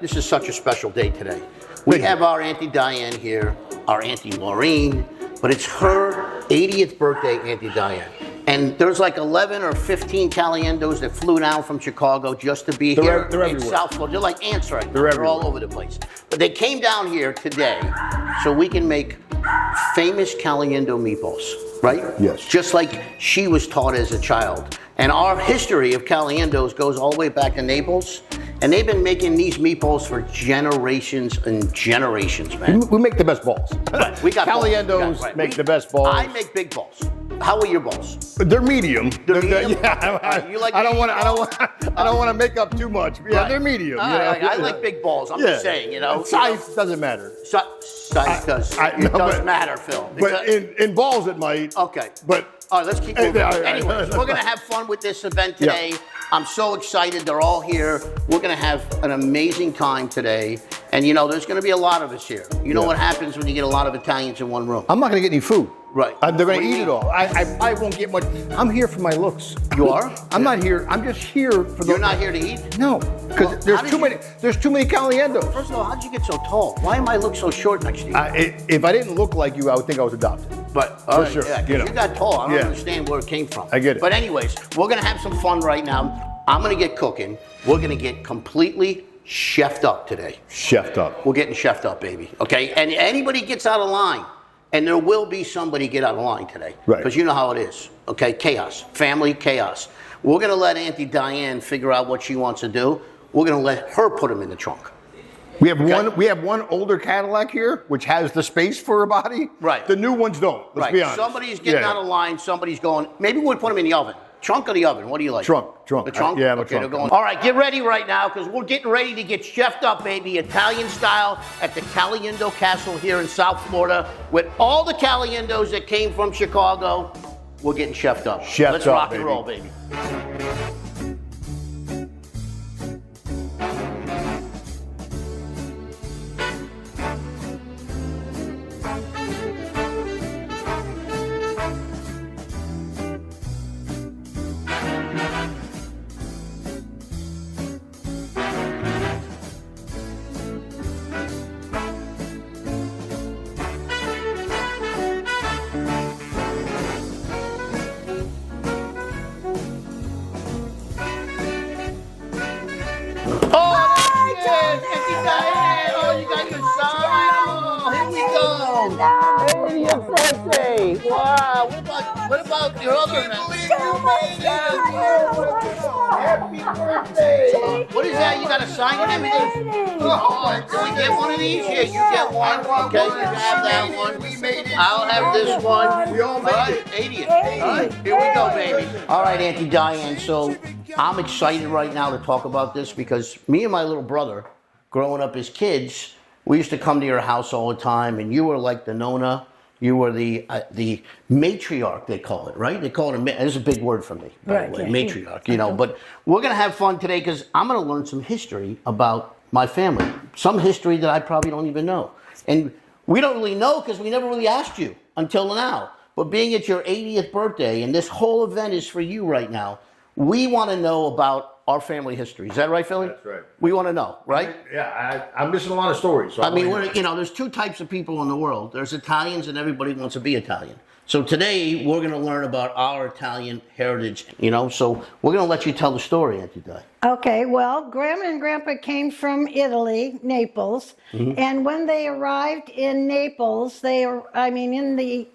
this is such a special day today. We have our Auntie Diane here, our Auntie Maureen, but it's her 80th birthday, Auntie Diane. And there's like 11 or 15 Caliendos that flew down from Chicago just to be here in South Florida. They're like ants right now. They're all over the place. But they came down here today so we can make famous Caliendo meatballs, right? Yes. Just like she was taught as a child. And our history of Caliendos goes all the way back to Naples. And they've been making these meatballs for generations and generations, man. We make the best balls. We got Caliendos make the best balls. I make big balls. How are your balls? They're medium. They're medium? Yeah. You like I don't want to make up too much. Yeah, right. They're medium. I like big balls. I'm just saying, you know. Size doesn't matter. Size does. It does matter, Phil. But in balls it might. Okay. But all right, let's keep moving. Anyways, we're gonna have fun with this event today. Yeah. I'm so excited. They're all here. We're gonna have an amazing time today. And you know, there's gonna be a lot of us here. You know what happens when you get a lot of Italians in one room? I'm not gonna get any food. Right. They're going to eat it all. I won't get much. I'm here for my looks. You are? I'm not here. I'm just here for the... You're not here to eat? No. Because there's too many Caliendos. First of all, how did you get so tall? Why am I look so short next to you? If I didn't look like you, I would think I was adopted. But for sure. Yeah, you got tall. I don't understand where it came from. I get it. But anyways, we're going to have some fun right now. I'm going to get cooking. We're going to get completely chefed up today. Chefed up. We're getting chefed up, baby. Okay? And anybody gets out of line, and there will be somebody get out of line today. Right. Because you know how it is. Okay? Chaos. Family chaos. We're going to let Auntie Diane figure out what she wants to do. We're going to let her put them in the trunk. We have one older Cadillac here, which has the space for a body. Right. The new ones don't. Let's be honest. Somebody's getting out of line. Somebody's going, maybe we'll put them in the oven. Trunk or the oven? What do you like? Trunk. The trunk? Yeah, okay, the trunk. They're going. All right, get ready right now because we're getting ready to get chefed up, baby, Italian style at the Caliendo Castle here in South Florida with all the Caliendos that came from Chicago. We're getting chefed up. Let's rock and roll, baby. Wow, what about your other man? Happy birthday! What is that? You got a sign and everything? Oh, can we get one of these? Here, you get one. Okay, you can have that one. I'll have this one. We all made it. 80th. All right, here we go, baby. All right, Auntie Diane, so I'm excited right now to talk about this because me and my little brother, growing up as kids, we used to come to your house all the time, and you were like the Nona. You were the matriarch, they call it, right? They call it it's a big word for me, by the way, matriarch, you know. But we're going to have fun today because I'm going to learn some history about my family. Some history that I probably don't even know. And we don't really know because we never really asked you until now. But being it's your 80th birthday and this whole event is for you right now, we want to know about our family history. Is that right, Philly? That's right. We want to know, right? Yeah, I'm missing a lot of stories. So I mean, there's two types of people in the world. There's Italians and everybody wants to be Italian. So today we're going to learn about our Italian heritage, you know. So we're going to let you tell the story, Auntie Di. Okay, well, Grandma and Grandpa came from Italy, Naples. Mm-hmm. And when they arrived in Naples, in the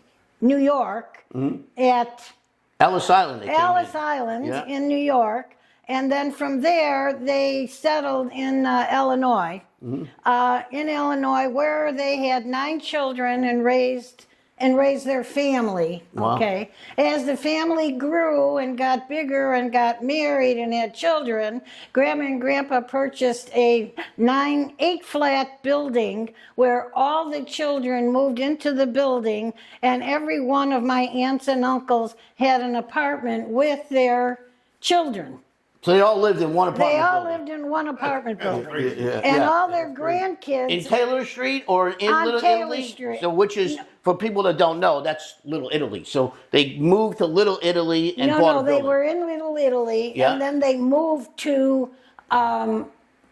New York at Ellis Island. Ellis Island in New York. And then from there, they settled in Illinois. Mm-hmm. In Illinois, where they had 9 children and raised their family. Wow. Okay. As the family grew and got bigger and got married and had children, Grandma and Grandpa purchased a 8-flat building where all the children moved into the building, and every one of my aunts and uncles had an apartment with their children. So they all lived in one apartment building? They all lived in one apartment building. And all their grandkids... In Taylor Street or in Little Italy? Street. So which is, for people that don't know, that's Little Italy. So they moved to Little Italy and bought a building. No, they were in Little Italy, and then they moved to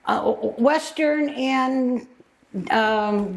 Western and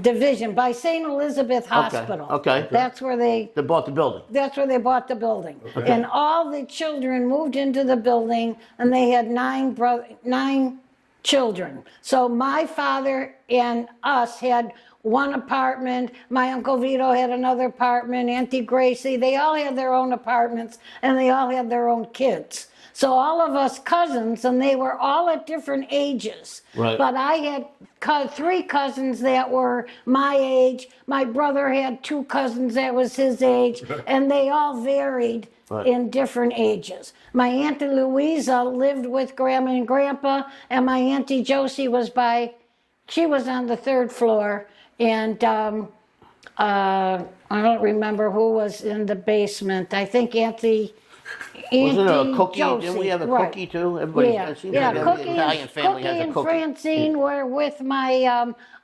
Division by St. Elizabeth Hospital. Okay. That's where they bought the building. That's where they bought the building. And all the children moved into the building, and they had 9 children. So my father and us had one apartment. My Uncle Vito had another apartment. Auntie Gracie, they all had their own apartments, and they all had their own kids. So all of us cousins, and they were all at different ages. Right. But I had 3 cousins that were my age. My brother had 2 cousins that was his age, and they all varied in different ages. My Auntie Louisa lived with Grandma and Grandpa, and my Auntie Josie she was on the 3rd floor, and I don't remember who was in the basement. I think Auntie Wasn't there a cookie? Josie. Didn't we have a Right. cookie too? Everybody, it seems like every Cookie Italian family has a and cookie. Francine were with my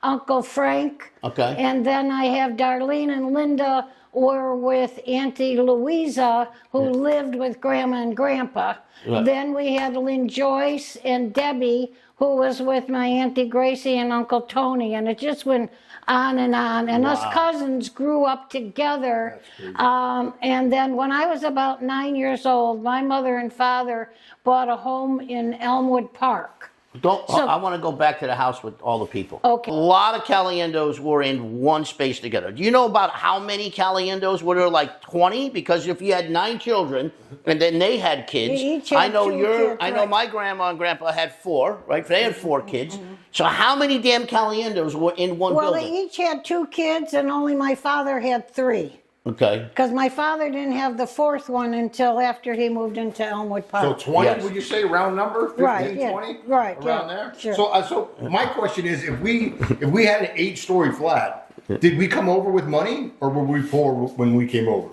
Uncle Frank. Okay. And then I have Darlene and Linda were with Auntie Louisa, who lived with Grandma and Grandpa. Right. Then we had Lynn Joyce and Debbie, who was with my Auntie Gracie and Uncle Tony. And it just went on and on. And us cousins grew up together. And then when I was about 9 years old, my mother and father bought a home in Elmwood Park. I want to go back to the house with all the people. Okay. A lot of Caliendos were in one space together. Do you know about how many Caliendos? Were there like 20? Because if you had 9 children and then they had kids, They each had 2 kids, I know right. my grandma and grandpa had 4, right? They had 4 kids. So how many damn Caliendos were in one Well, building? they each had 2 kids, and only my father had 3. Okay. Because my father didn't have the 4th one until after he moved into Elmwood So Park. 20, Yes. would you say, round number? 15, Right, yeah, 20? right, Around yeah, there? sure. So my question is, if we had an 8-story flat, did we come over with money, or were we poor when we came over?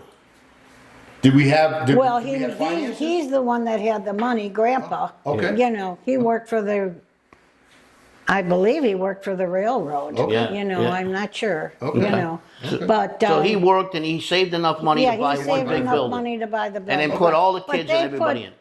Did we have, Well, did we have finances? he's the one that had the money, Grandpa. Okay. You know, he worked for I believe he worked for the railroad. Okay. You know, Yeah. I'm not sure. Okay. You know, but So he worked and he saved enough money to buy he one saved big enough building. money to buy the building. And then put all the But kids they and everybody in.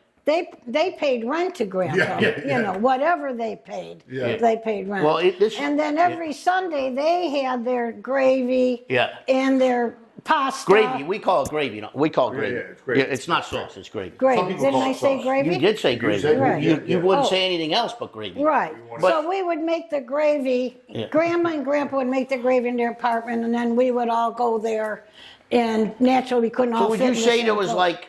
They paid rent to Grandpa. Yeah. You know, whatever they paid, Yeah. they paid rent. Well, and then every Sunday they had their gravy Yeah. and their pasta. Gravy, we call it gravy. No, we call it gravy. Yeah, it's gravy. It's not sauce, it's gravy. Gravy. Some people Didn't call I it say sauce. gravy? You did say gravy. said Right. You wouldn't Oh. say anything else but gravy. Right. But- So we would make the gravy. Yeah. Grandma and Grandpa would make the gravy in their apartment, and then we would all go there. And naturally, we couldn't all So would fit you in the say same there was coat. like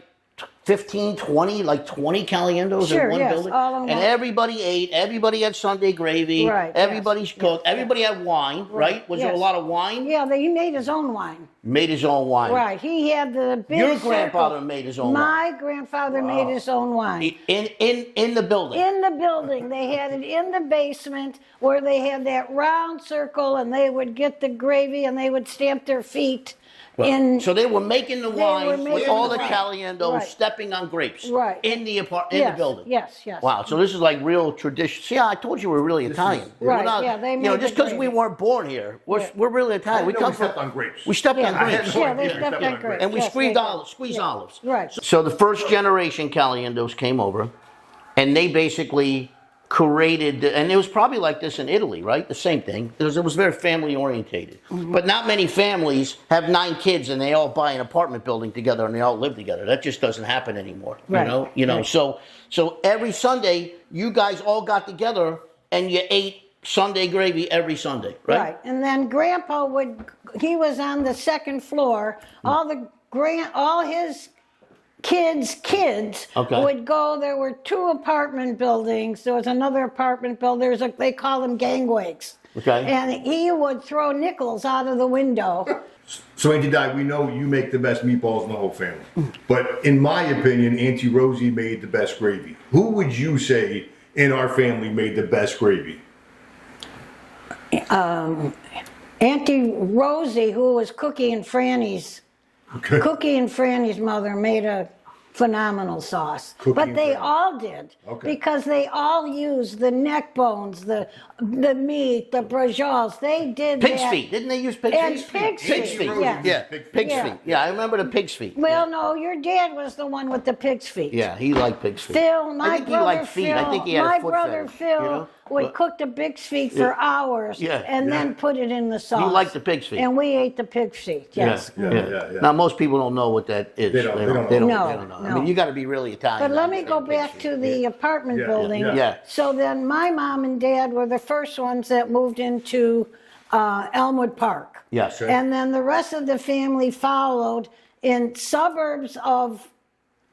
15, 20, like 20 Caliendos Sure, in one yes, building? all in And one. everybody ate, everybody had Sunday gravy, Right, yes, everybody's cooked, yes, everybody had wine, right? Was there a yes. lot of wine? Yeah, he made his own wine. Made his own wine. Right. He had the big Your circle. grandfather made his own wine. My grandfather made his own wine. In the building. In the building. They had it in the basement where they had that round circle, and they would get the gravy and they would stamp their feet in. So they were making the They wine were with making all the the wine. Caliendos Right. stepping on grapes. Right. In the Yes, building. yes, yes. Wow, so this is like real tradition. See, I told you we're really Italian. Right, We're not, yeah, they you know, made just the because we gravy. weren't born here, we're really Italian. I We didn't know come we stepped from on grapes. we stepped Yeah. on I had grapes. no Yeah, they idea. stepped on grapes. And we Yes, squeezed they olives, did. squeezed Yeah. olives. Right. So the first generation Caliendos came over, and they basically created, and it was probably like this in Italy, right? The same thing. It was very family orientated. But not many families have 9 kids and they all buy an apartment building together and they all live together. That just doesn't happen anymore. Right. You know. Right. So every Sunday, you guys all got together and you ate Sunday gravy every Sunday, right? Right. And then Grandpa he was on the 2nd floor. All his kids Okay. would go. There were 2 apartment buildings. There was another apartment building. They call them gangways. Okay. And he would throw nickels out of the window. So Auntie Di, we know you make the best meatballs in the whole family. But in my opinion, Auntie Rosie made the best gravy. Who would you say in our family made the best gravy? Auntie Rosie, who was Cookie and Franny's mother, made a phenomenal sauce. Cookie But and they Franny. all did. Okay. Because they all used the neck bones, the meat, the braciole. They did Pig's that. feet. Didn't they use pig's And feet? pig's Pig's feet, feet. yes. Yeah, pig's Yeah. feet. Yeah, I remember the pig's feet. Well, no, your dad was the one with the pig's feet. Yeah, he liked pig's feet. Phil, I my think he brother liked feet. Phil, I think he had my a foot brother fetish, Phil you know? would cook the pig's feet for hours and then put it in the sauce. You like the pig's feet? And we ate the pig's feet, yes. Yeah. Now, most people don't know what that is. They don't know. I No. mean, you got to be really Italian. But let me go back to the apartment building. Yeah. So then my mom and dad were the first ones that moved into Elmwood Park. Yes. And then the rest of the family followed in suburbs of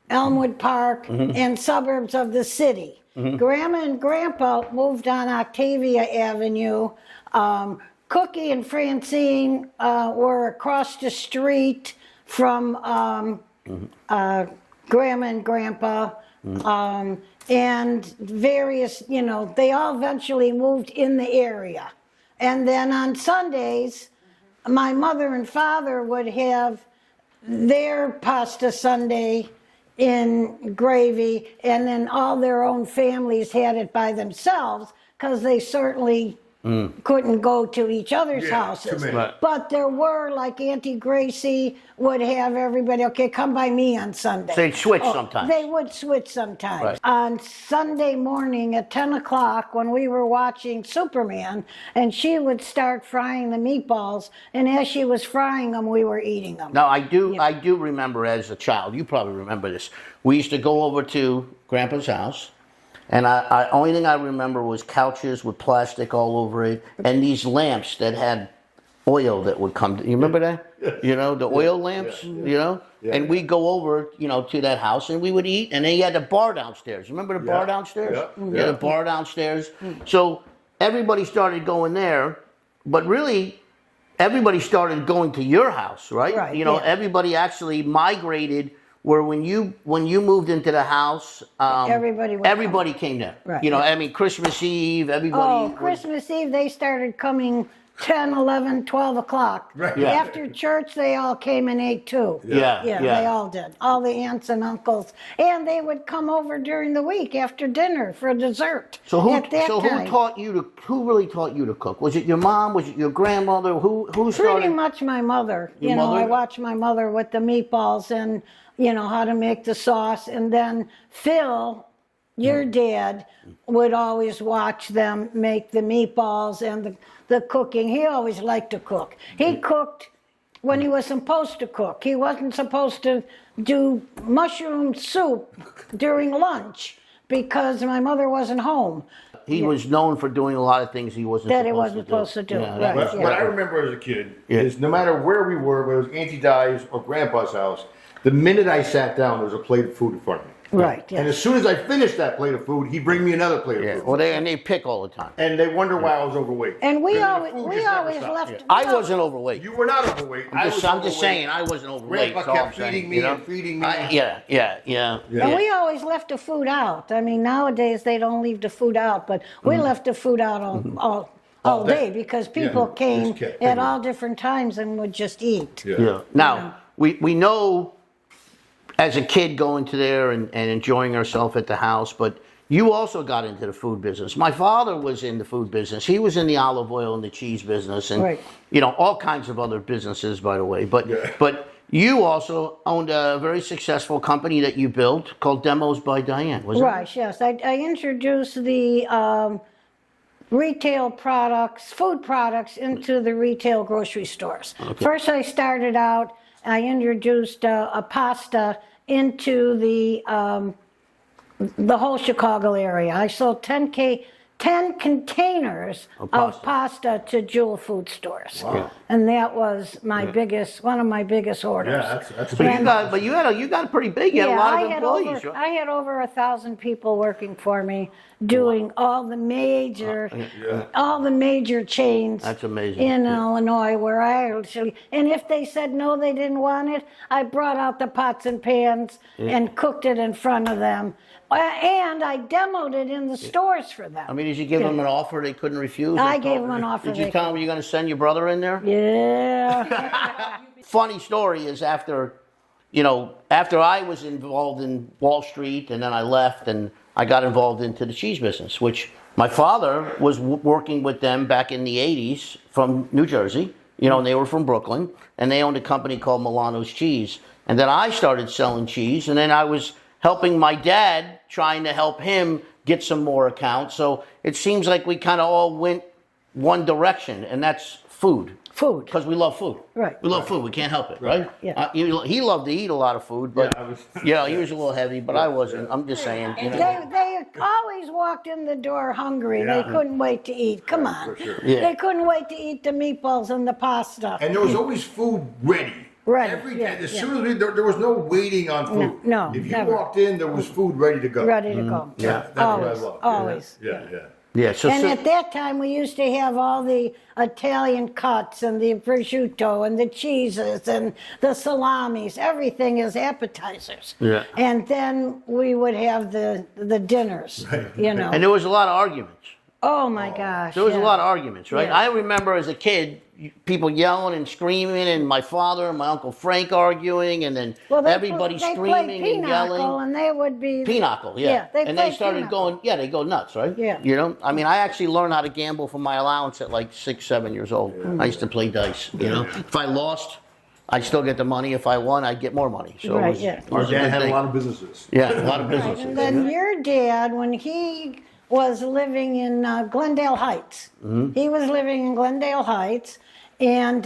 Elmwood Park and suburbs of the city. Grandma and Grandpa moved on Octavia Avenue. Cookie and Francine were across the street from Grandma and Grandpa. And various, they all eventually moved in the area. And then on Sundays, my mother and father would have their pasta Sunday in gravy, and then all their own families had it by themselves because they certainly couldn't go to each other's houses. Right. But there were, like Auntie Gracie would have everybody, okay, come by me on Sunday. So they'd switch sometimes. They would switch sometimes. Right. On Sunday morning at 10 o'clock when we were watching Superman, and she would start frying the meatballs, and as she was frying them, we were eating them. Now, I do remember as a child, you probably remember this, we used to go over to Grandpa's house, and only thing I remember was couches with plastic all over it, and these lamps that had oil that would come. You remember that? The oil lamps. And we'd go over, to that house, and we would eat. And then you had the bar downstairs. Remember the bar downstairs? Yeah, the bar downstairs. So everybody started going there, but really, everybody started going to your house, right? Right. Everybody actually migrated. Where when you moved into the house, everybody came there. Right. I mean, Christmas Eve, everybody. Christmas Eve, they started coming 10, 11, 12 o'clock. Right. Yeah. After church, they all came and ate too. Yeah. They all did. All the aunts and uncles. And they would come over during the week after dinner for dessert. So who at that time. who really taught you to cook? Was it your mom? Was it your grandmother? Who started? Pretty much my mother. Your mother? I watched my mother with the meatballs and, how to make the sauce. And then Phil, your dad, would always watch them make the meatballs and the cooking. He always liked to cook. He cooked when he was supposed to cook. He wasn't supposed to do mushroom soup during lunch because my mother wasn't home. He was known for doing a lot of things he wasn't supposed to do. Yeah, Right. What I remember as a kid is no matter where we were, whether it was Auntie Di's or Grandpa's house, the minute I sat down, there was a plate of food in front of me. Right. And as soon as I finished that plate of food, he'd bring me another plate of food. Well, they pick all the time. And they wonder why I was overweight. And we Because the always food just never stopped. left. I wasn't overweight. You were not overweight. I'm just saying I wasn't overweight. Grandpa kept feeding me and feeding me. Yeah. And we always left the food out. I mean, nowadays they don't leave the food out, but we left the food out all day because people came at all different times and would just eat. Yeah. Now, we know as a kid going to there and enjoying herself at the house, but you also got into the food business. My father was in the food business. He was in the olive oil and the cheese business and, all kinds of other businesses, by the way. But you also owned a very successful company that you built called Demos by Diane, was it? Right, yes. I introduced the retail products, food products, into the retail grocery stores. Okay. First I started out, I introduced a pasta into the whole Chicago area. I sold 10 containers of pasta to Jewel food stores. Wow. And that was my one of my biggest orders. Yeah, that's but you got a pretty big, you had a lot of employees. I had over 1,000 people working for me doing all the major chains. That's amazing. In Illinois, where I actually, and if they said no, they didn't want it, I brought out the pots and pans and cooked it in front of them. And I demoed it in the stores for them. I mean, did you give them an offer they couldn't refuse? I gave them an offer. Did you tell them you're going to send your brother in there? Yeah. Funny story is after I was involved in Wall Street and then I left and I got involved into the cheese business, which my father was working with them back in the 80s from New Jersey, and they were from Brooklyn, and they owned a company called Milano's Cheese. And then I started selling cheese, and then I was helping my dad, trying to help him get some more accounts. So it seems like we kind of all went one direction, and that's food. Food. Because we love food. Right. We love food. We can't help it, right? Yeah. He loved to eat a lot of food, but he was a little heavy, but I wasn't. I'm just saying. You know. They always walked in the door hungry. They couldn't wait to eat. Come on. For sure. Yeah. They couldn't wait to eat the meatballs and the pasta. And there was always food ready. Ready, Every yeah, day. As soon as there was no waiting on food. No, If you never. walked in, there was food ready to go. Ready to go. Yeah, that's Always, what I love. always. Yeah. Yeah. So, And at that time, we used to have all the Italian cuts and the prosciutto and the cheeses and the salamis, everything as appetizers. Yeah. And then we would have the dinners, you know. and there was a lot of arguments. Oh my gosh. There was a yeah. lot of arguments, right? Yeah. I remember as a kid, people yelling and screaming, and my father and my Uncle Frank arguing, and then everybody they screaming played and pinochle, yelling. and they would be Pinochle, yeah. Yeah, they and they played started pinochle. going, they go nuts, right? Yeah. You know, I mean, I actually learned how to gamble for my allowance at like 6, 7 years old. I used to play dice, you know. If I lost, I'd still get the money. If I won, I'd get more money. So Right, it was, yeah. it Our was a dad good had a thing. lot of businesses. Yeah, a lot of Right, businesses. and then your dad, when he was living in Glendale Heights, he was living in Glendale Heights, and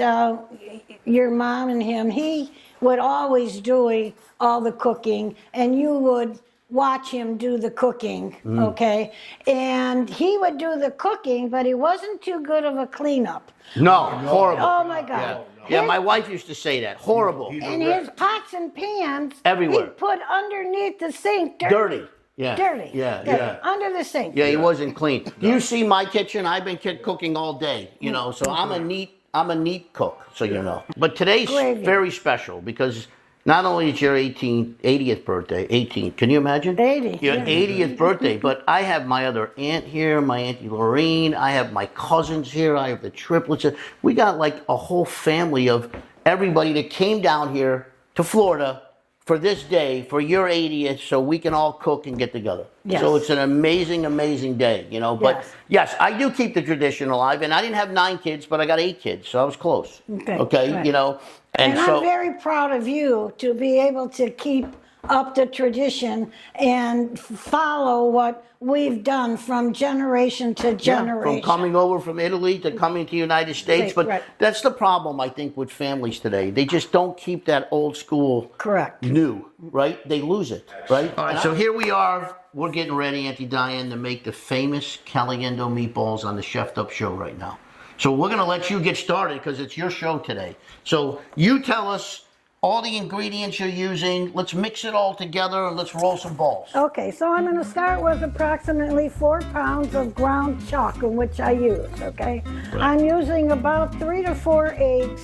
your mom and him, he would always do all the cooking, and you would watch him do the cooking, okay? And he would do the cooking, but he wasn't too good of a cleanup. No, horrible. Oh my God. Yeah, my wife used to say that. Horrible. And his pots and pans, Everywhere. he'd put underneath the sink. Dirty. Yeah. Dirty. Yeah, dirty, yeah. Under the sink. Yeah, he wasn't clean. You see my kitchen, I've been cooking all day, you know, so I'm a neat cook, so you know. But today's Gravy. very special because not only is your 80th birthday, 18th, can you imagine? 80, Your yeah. 80th birthday, but I have my other aunt here, my Auntie Lorraine, I have my cousins here, I have the triplets. We got like a whole family of everybody that came down here to Florida for this day, for your 80th, so we can all cook and get together. Yes. So it's an amazing, amazing day, you know. But yes, I do keep the tradition alive, and I didn't have 9 kids, but I got 8 kids, so I was close. Okay, right. you know. And so I'm very proud of you to be able to keep up the tradition and follow what we've done from generation to generation. from coming over from Italy to coming to the United States. But Right. that's the problem, I think, with families today. They just don't keep that old school Correct. new, right? They lose it, right? All right, so here we are. We're getting ready, Auntie Diane, to make the famous Caliendo meatballs on the Chef'd Up show right now. So we're going to let you get started because it's your show today. So you tell us all the ingredients you're using. Let's mix it all together and let's roll some balls. Okay, so I'm going to start with approximately 4 pounds of ground chocolate, which I use, okay? I'm using about 3 to 4 eggs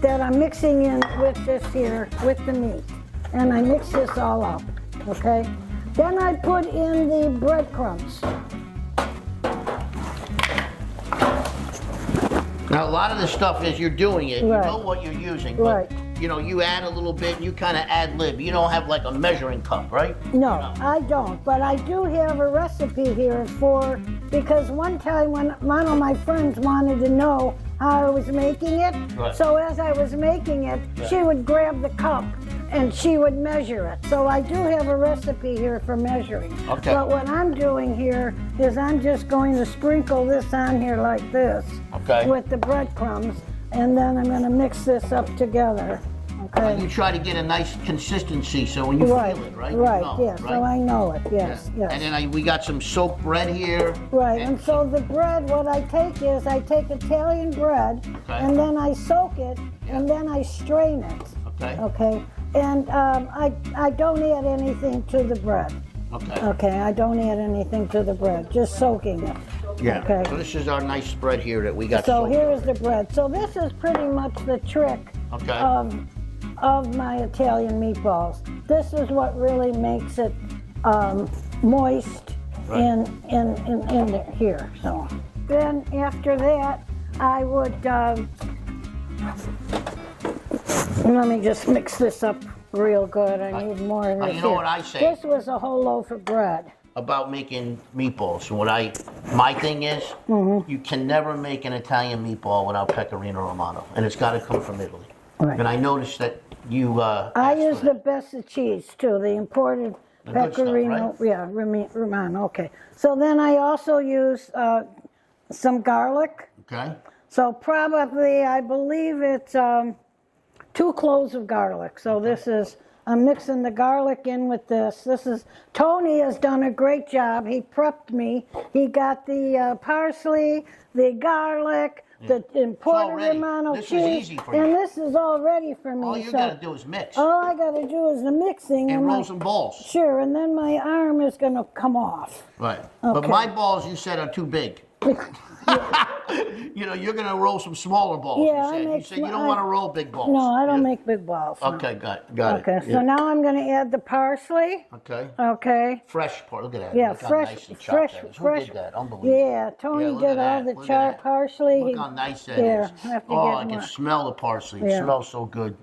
that I'm mixing in with this here, with the meat. And I mix this all up, okay? Then I put in the breadcrumbs. Now, a lot of the stuff, as you're doing it, Right. you know what you're using. But, Right. you know, you add a little bit and you kind of ad lib. You don't have like a measuring cup, right? No, I don't, but I do have a recipe here because one time when one of my friends wanted to know how I was making it, Right. so as I was making it, she would grab the cup and she would measure it. So I do have a recipe here for measuring. Okay. But what I'm doing here is I'm just going to sprinkle this on here like this Okay. with the breadcrumbs, and then I'm going to mix this up together. Okay. You try to get a nice consistency so when you Right, feel it, right? You right, know, yes, right? so I know it, yes, Yeah. yes. And then we got some soaked bread here. Right, and so the bread, what I take is I take Italian bread, Okay. and then I soak it, and then I strain it. Okay. Okay, and I don't add anything to the bread. Okay. Okay, I don't add anything to the bread, just soaking it. Yeah. Okay. So this is our nice spread here that we got. So soaked. here is the bread. So this is pretty much the trick Okay. of my Italian meatballs. This is what really makes it moist Right. in here. So then after that, I would let me just mix this up real good. I need more of this. you know here. what I say? This was a whole loaf of bread. About making meatballs. My thing is, Mm-hmm. you can never make an Italian meatball without pecorino romano, and it's got to come from Italy. Right. And I noticed that you. I asked use for the that. best of cheese too, the imported The good stuff, Pecorino, right? yeah, Romano, okay. So then I also use some garlic. Okay. So probably, I believe it's 2 cloves of garlic. So this is, I'm mixing the garlic in with this. Tony has done a great job. He prepped me. He got the parsley, the garlic, the imported ready. Romano This is cheese. easy for you. And this is all ready for me. All you So got to do is mix all I got to do is the mixing. and roll my- some balls. Sure, and then my arm is going to come off. Right. But Okay. my balls, you said, are too big. You know, you're going to roll some smaller balls. Yeah, I you make said you don't sm- want to roll big balls. No, I don't Yeah. make big balls. no. Okay, got it. Okay, so Yeah. now I'm going to add the parsley. Okay. Okay. Fresh part. Look at that. Yeah, Look how fresh, nicely chopped fresh, that is. Who fresh. did that? Unbelievable. Yeah, Tony Yeah, look did at all that. the Look at chopped that. parsley. Look how nice that Yeah, is. I have to Oh, get I can more. smell the parsley. It Yeah. smells so good.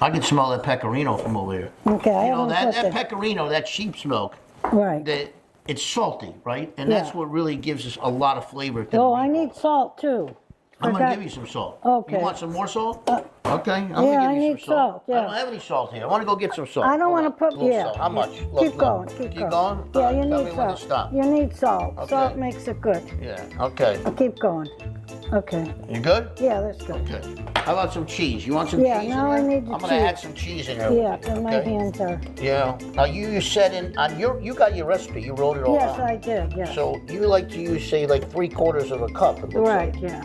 I can smell that pecorino from over here. Okay, I You know, haven't that put pecorino, that sheep's milk, Right. it's salty, right? And that's Yeah. what really gives us a lot of flavor to Oh, the I meatballs. need salt too. I'm Forgot- gonna give you some salt. Okay. You want some more salt? Okay, I'm yeah, gonna I give you need some salt. salt, yeah. I don't have any salt here. I want to go get some salt. I don't Hold want to on. put, A little yeah. salt. How much? Keep Look, going, look. keep Keep going. going? Yeah, All you right, tell need me when to salt. stop. You need salt. Okay. Salt makes it good. Yeah, okay. Keep going. Okay. You good? Yeah, that's good. Okay. How about some cheese? You want some Yeah, cheese now in I there? need the I'm gonna cheese. add some cheese in there. Yeah, with you, because my okay? hands are. Yeah. Now you said on you got your recipe. You wrote it all Yes, down. I did, yes. So you like to use, say, like 3/4 of a cup. It looks Right, like. yeah.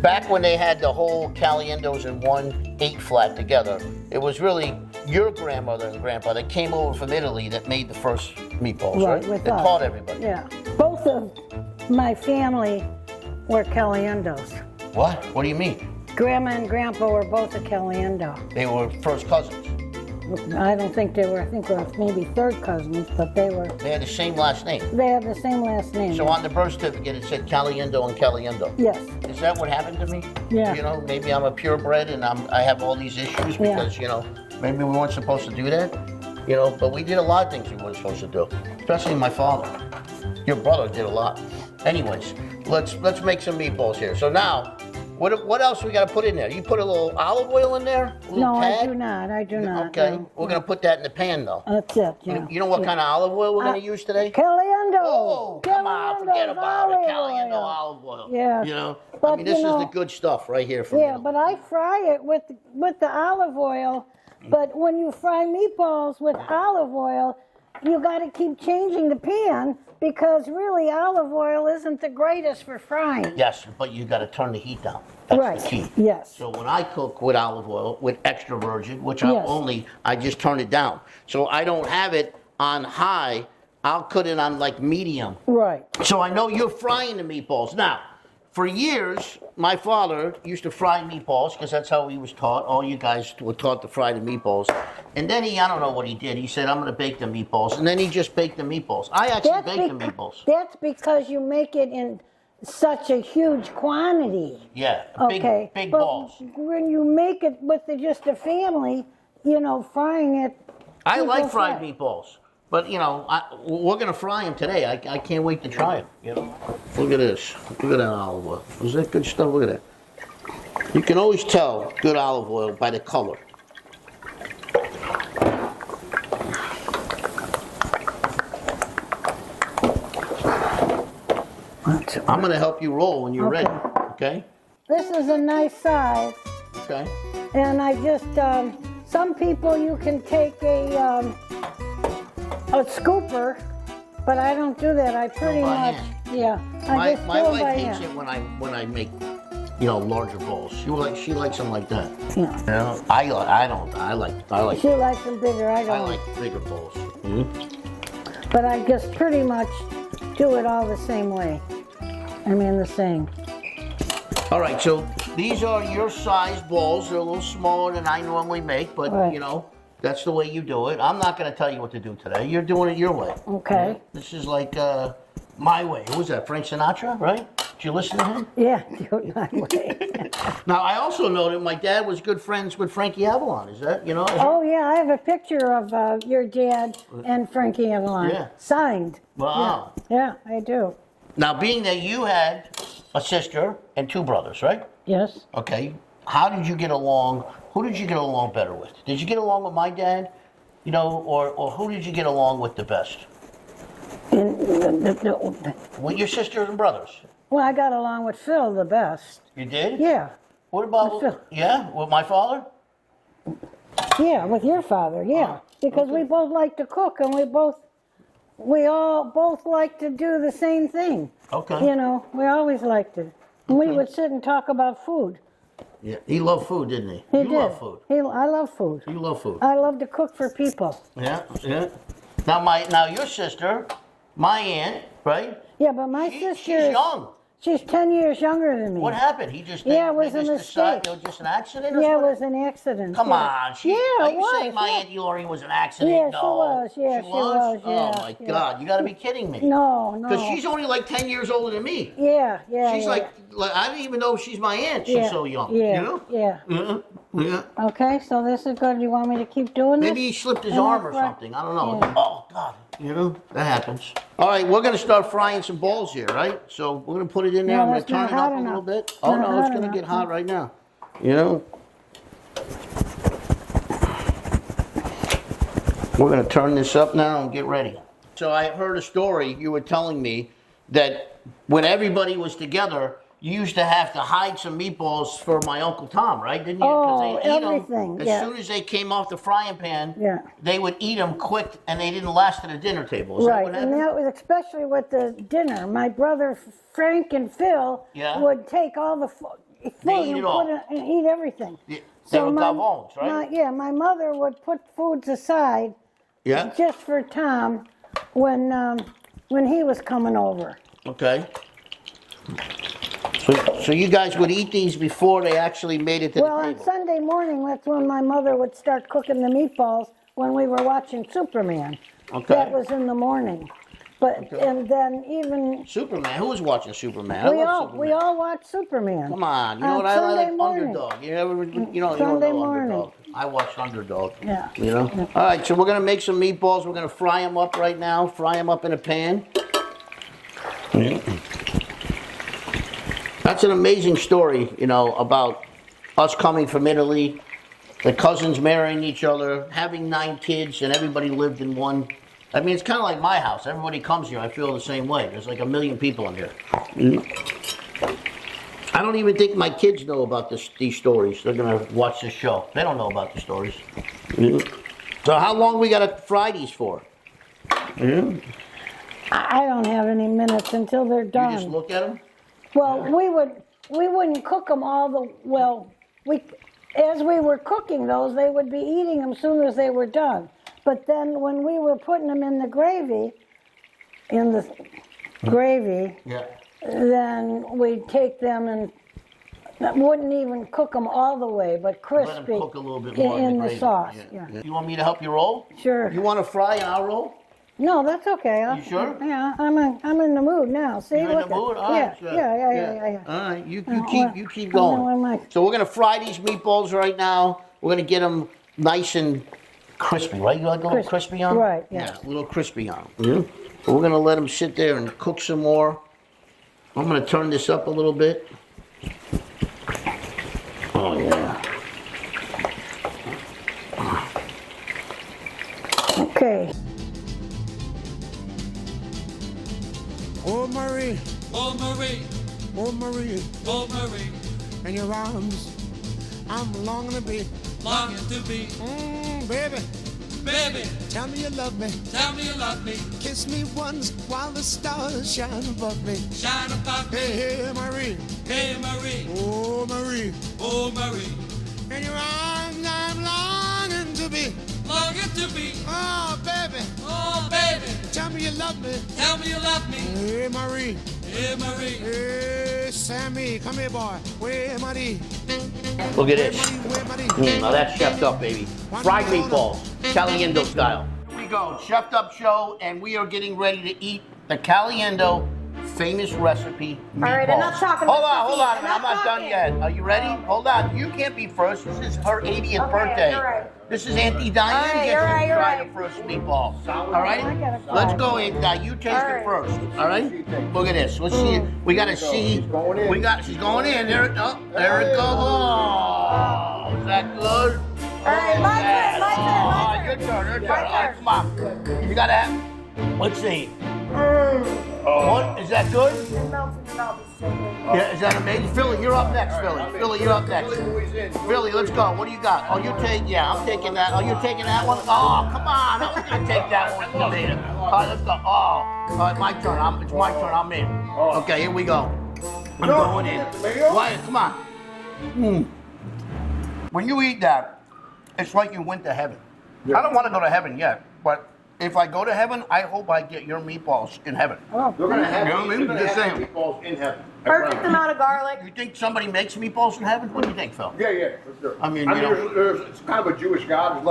Back when they had the whole Caliendos in one 8-flat together, it was really your grandmother and grandpa that came over from Italy that made the first meatballs, right? with That us. taught everybody. Yeah. Both of my family were Caliendos. What? What do you mean? Grandma and Grandpa were both a Caliendo. They were first cousins. I don't think they were, I think they were maybe third cousins, but they They had the same last name. had the same last name. So on the birth certificate it said Caliendo and Caliendo. Yes, Is that what happened to me? Yeah. You know, maybe I'm a purebred and I have all these issues Yeah. because, you know, maybe we weren't supposed to do that. You know, but we did a lot of things we weren't supposed to do. Especially my father. Your brother did a lot. Anyways, let's make some meatballs here. So now, what else we gotta put in there? You put a little olive oil in there? A little no, tad? I do not, I do not. Okay, no. we're gonna put that in the pan though. That's it, yeah. You know what kind of olive oil we're gonna use today? Caliendo! Oh, come on, forget Caliendo's about it. olive Caliendo oil. olive oil. Yeah. You know, I But, mean, this you is know- the good stuff right here from Yeah, Italy. but I fry it with the olive oil. But when you fry meatballs with olive oil, you got to keep changing the pan because really olive oil isn't the greatest for frying. Yes, but you got to turn the heat down. That's Right, the key. yes. So when I cook with olive oil, with extra virgin, which Yes. I just turn it down. So I don't have it on high. I'll put it on like medium. Right. So I know you're frying the meatballs. Now, for years, my father used to fry meatballs because that's how he was taught. All you guys were taught to fry the meatballs. And then I don't know what he did. He said, I'm going to bake the meatballs. And then he just baked the meatballs. I actually baked the meatballs. That's because you make it in such a huge quantity. Yeah, Okay. big but balls. when you make it with just a family, you know, frying it. I people like fried fry. meatballs. But, you know, we're going to fry them today. I can't wait to try them, you know. Look at this. Look at that olive oil. Is that good stuff? Look at that. You can always tell good olive oil by the color. I'm going to help you roll when you're Okay. ready, okay? This is a nice size. Okay. And I just, some people you can take a scooper, but I don't do that. I pretty by much, hand. yeah. I My just do it by wife hates hand. it when I make, you know, larger balls. She likes them like that. Yeah. You know, I don't. I like She likes them bigger. I I don't. like bigger balls. But I just pretty much do it all the same way. I mean the same. All right, so these are your size balls. They're a little smaller than I normally make, but Right. you know, that's the way you do it. I'm not going to tell you what to do today. You're doing it your way. Okay. This is like my way. Who was that? Frank Sinatra, right? Did you listen to him? Yeah, do it my way. Now, I also know that my dad was good friends with Frankie Avalon. Is that, you know? Oh yeah, I have a picture of your dad and Frankie Avalon. Yeah. Signed. Wow. Yeah, I do. Now, being that you had a sister and 2 brothers, right? Yes. Okay. How did you get along? Who did you get along better with? Did you get along with my dad You know, or who did you get along with the best? With your sisters and brothers? Well, I got along with Phil the best. You did? Yeah. What about, Phil. yeah, with my father? Yeah, with your father, yeah. Because we both like to cook, and we all both like to do the same thing. Okay. You know, we always liked it. And we would sit and talk about food. Yeah, he loved food, didn't he? He You did. love food. I love food. You love food. I love to cook for people. Yeah, yeah. Now your sister, my aunt, right? Yeah, but my sister She's young. She's 10 years younger than me. What happened? He just Yeah, it was they a just decided mistake. it was just an accident or Yeah, it something? was an accident. Come yeah. on. Yeah, Are it you was, saying my yeah. Auntie Lori was an accident? Yeah, she No. was, yeah, she was, Oh yeah, my yeah. God, you gotta be kidding me. No, no. Because she's only like 10 years older than me. Yeah, yeah, She's yeah. like, I didn't even know she's my aunt. She's yeah, so young. Yeah, You know? yeah. Yeah. Okay, so this is good. You want me to keep doing this? Maybe he slipped his And arm that's or why- something. I don't know. Yeah. Oh, God. You know, that happens. All right, we're going to start frying some balls here, right? So we're going to put it in there. No, I'm going that's to turn not it up hot a little enough. bit. It's Oh, not no, it's hot going to enough. get hot right now. You know? We're going to turn this up now and get ready. So I heard a story. You were telling me that when everybody was together, you used to have to hide some meatballs for my Uncle Tom, right? Didn't you? 'Cause Oh, they'd eat 'em everything, as yeah. soon as they came off the frying pan. Yeah. They would eat them quick, and they didn't last at the dinner table. Is that Right, what and happened? that was especially with the dinner. My brother Frank and Phil Yeah. would take all the food eat and it all. put it and eat everything. Yeah, they were gavons, right? My mother would put foods aside Yeah. just for Tom when he was coming over. Okay. So you guys would eat these before they actually made it to Well, the on table. Sunday morning, that's when my mother would start cooking the meatballs when we were watching Superman. Okay. That was in the morning. But and then even Superman. Who was watching Superman? I we love all Superman. we all watched Superman. Come on. You know on what I Sunday like? morning. Underdog. You ever? You don't Sunday know morning. Underdog. I watch Underdog. Yeah. You know. All right. So we're gonna make some meatballs. We're gonna fry them up right now. Fry them up in a pan. That's an amazing story, you know, about us coming from Italy, the cousins marrying each other, having 9 kids, and everybody lived in one. I mean, it's kind of like my house. Everybody comes here. I feel the same way. There's like 1 million people in here. I don't even think my kids know about these stories. They're going to watch this show. They don't know about the stories. So how long we got to fry these for? I don't have any minutes until they're You done. just look at them? Well, we wouldn't cook them as we were cooking those, they would be eating them as soon as they were done. But then when we were putting them in the gravy, Yeah. then we'd take them and wouldn't even cook them all the way, but crispy Let them cook a little bit more in the gravy. sauce. Yeah. You want me to help you roll? Sure. You want to fry and I'll roll? No, that's okay. You sure? Yeah, I'm in the mood now. See, You're in look the mood? at, All yeah, right, sure. yeah. All right, you keep I know going. I'm like- So we're gonna fry these meatballs right now. We're gonna get them nice and crispy, right? You like a little crispy on 'em? Right, yeah. A little crispy on them. So we're gonna let them sit there and cook some more. I'm gonna turn this up a little bit. Oh yeah. Okay. Oh Marie, Oh Marie, oh Marie, oh Marie, in your arms, I'm longing to be. longing to be, Baby, baby, tell me you love me. tell me you love me, Kiss me once while the stars shine above me. shine above me. Hey, hey, Marie, Hey Marie, oh Marie, oh Marie, in your arms, I'm longing to be. longing to be, Oh, baby, oh baby, tell me you love me. tell me you love me. Hey, Marie, Hey Marie, hey, Sammy, come here, boy. Where Marie? Look at this. Where Marie? Now that's chefed up, baby. Fried meatballs, Caliendo style. Here we go, chefed up show, and we are getting ready to eat the Caliendo famous recipe meatballs. All right, enough talking, Hold Mr. on, hold P. on a minute. I'm Enough not done talking. yet. Are you ready? Hold on. You can't be first. This is her 80th Okay, birthday. you're right. This is Auntie Diane. All right, Gets you're to right, you're try right. the first meatball. All right? I gotta try. Let's go, Auntie Diane. You taste All it right. first. All right? Look at this. Let's see. We got to see. She's going in. She's going in. There it goes. Oh, is that good? right, my turn, my turn, All my right, turn. your turn, your turn. My All right, turn. come on. You gotta have, let's see. What, is that good? It melts in your mouth. It's so good. Yeah, is that amazing? Philly, you're up next, Philly. Philly, you're up next. Philly, let's go. What do you got? Oh, you take, yeah, I'm taking that. Oh, you're taking that one? Oh, come on. I was gonna take that one. You made it. All right, let's go. Oh, all right, my turn. It's my turn. I'm in. Okay, here we go. I'm going in. Wyatt, come on. When you eat that, it's like you went to heaven. I don't want to go to heaven yet, but if I go to heaven, I hope I get your meatballs in heaven. Oh, They're gonna have, You know what I mean? they're gonna Just have saying. meatballs in heaven. I Perfect promise. amount of garlic. You think somebody makes meatballs in heaven? What do you think, Phil? Yeah, for sure. I mean, you know- it's kind of a Jewish God. There's a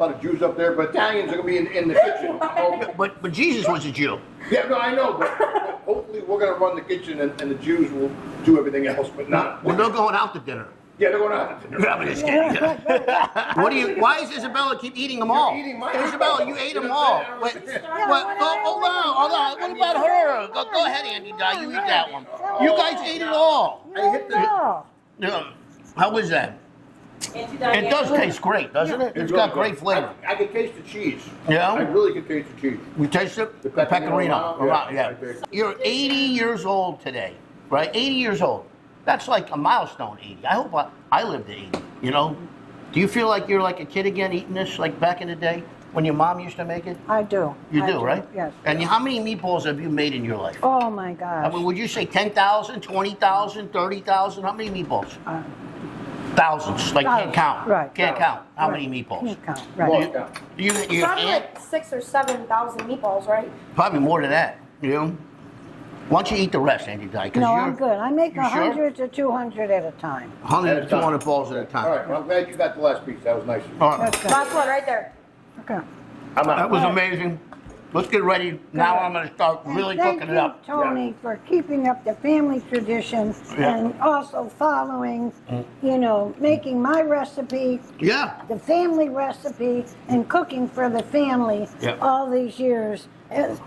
lot of Jews up there, but Italians are gonna be in the kitchen. But Jesus was a Jew. Yeah, no, I know, but hopefully we're gonna run the kitchen and the Jews will do everything else, but not. Well, they're going out to dinner. Yeah, they're going out to dinner. I'm just kidding. What do you? Why is Isabella keep eating them all? You're eating my Isabella, you ate them all. Wait, what? Hold on. What about her? Go ahead, Auntie Diane. You eat that one. You guys ate it all. I hit the. no. Yeah. How is that? It does taste great, doesn't it? It's got great flavor. I can taste the cheese. Yeah? I really can taste the cheese. You taste it? The Pecorino. Pecorino, Yeah. I taste it. You're 80 years old today, right? 80 years old. That's like a milestone, 80. I hope I lived to 80, you know? Do you feel like you're like a kid again eating this like back in the day when your mom used to make it? I do. You I do, right? Yes. And how many meatballs have you made in your life? Oh my I gosh. mean, would you say 10,000, 20,000, 30,000? How many meatballs? Thousands. Like can't count. Right. Can't count. How Right. many meatballs? Can't count. Lost Right. count. You Probably aunt, like 6,000 or 7,000 meatballs, right? probably more than that. You know? Why don't you eat the rest, Auntie Diane? No, I'm good. I make you sure? 100 to 200 at a time. 100 to 200 balls at a time. All right, well, I'm glad you got the last piece. That was nice. All right. That's good. Last one right there. Okay. I'm out. That was amazing. Let's get ready. Now I'm going to start really And cooking it up. Thank you, Tony, for keeping up the family tradition Yeah. and also following, making my recipe, Yeah. the family recipe, and cooking for the family Yeah. all these years as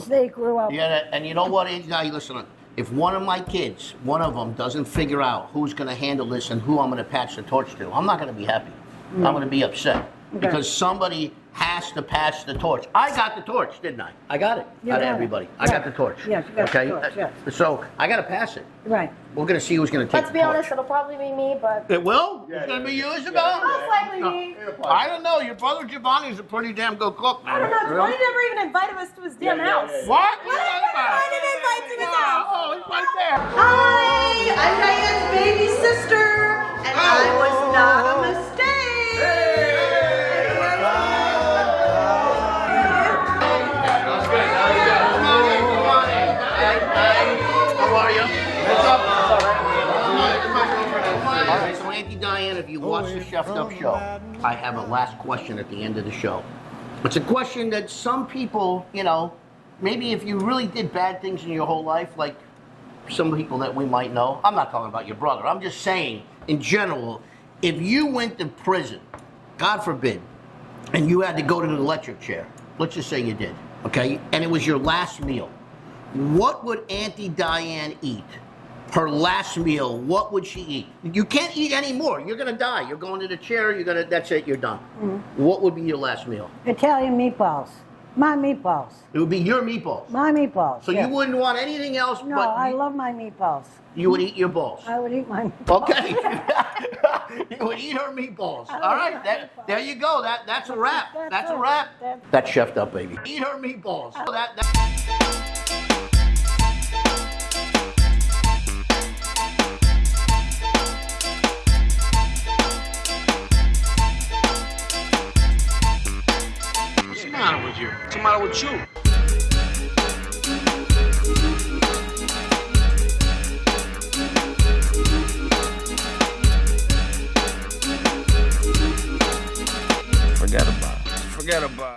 they grew up. Yeah, and you know what, Auntie Diane, listen, if one of my kids, one of them, doesn't figure out who's going to handle this and who I'm going to pass the torch to, I'm not going to be happy. I'm going to be upset. Because somebody has to pass the torch. I got the torch, didn't I? I got it You out of got it. everybody. I Yeah. got the torch. Yes, you got the okay? torch, yes. So I got to pass it. Right. We're going to see who's going to take Let's the be torch. honest, it'll probably be me, but It will? Yeah, It's going to yeah, be you, yeah. Isabel? most likely me. I don't know. Your brother Giovanni's a pretty damn good cook, man. I don't know. Really? Giovanni never even invited us to his damn house. What? What? I didn't invite to his house. Oh, he's right there. Hi, I'm Diane's baby sister, and I was not a mistake. How are you? What's up? All right, so Auntie Diane, if you watch the Chef'd Up show, I have a last question at the end of the show. It's a question that some people, maybe if you really did bad things in your whole life, like some people that we might know, I'm not talking about your brother, I'm just saying, in general, if you went to prison, God forbid, and you had to go to the electric chair, let's just say you did, okay, and it was your last meal, what would Auntie Diane eat? Her last meal, what would she eat? You can't eat anymore. You're gonna die. You're going to the chair. That's it. You're done. What would be your last meal? Italian meatballs. My meatballs. It would be your meatballs. My meatballs. So yes. you wouldn't want anything else. No, but I love my meatballs. You would eat your balls. I would eat my meatballs. Okay. You would eat her meatballs. All right. There you go. That's a wrap. That's a wrap. That's Chef'd Up, baby. Eat her meatballs. What's the matter with you? What's the matter with you? Forget about it. Forget about it.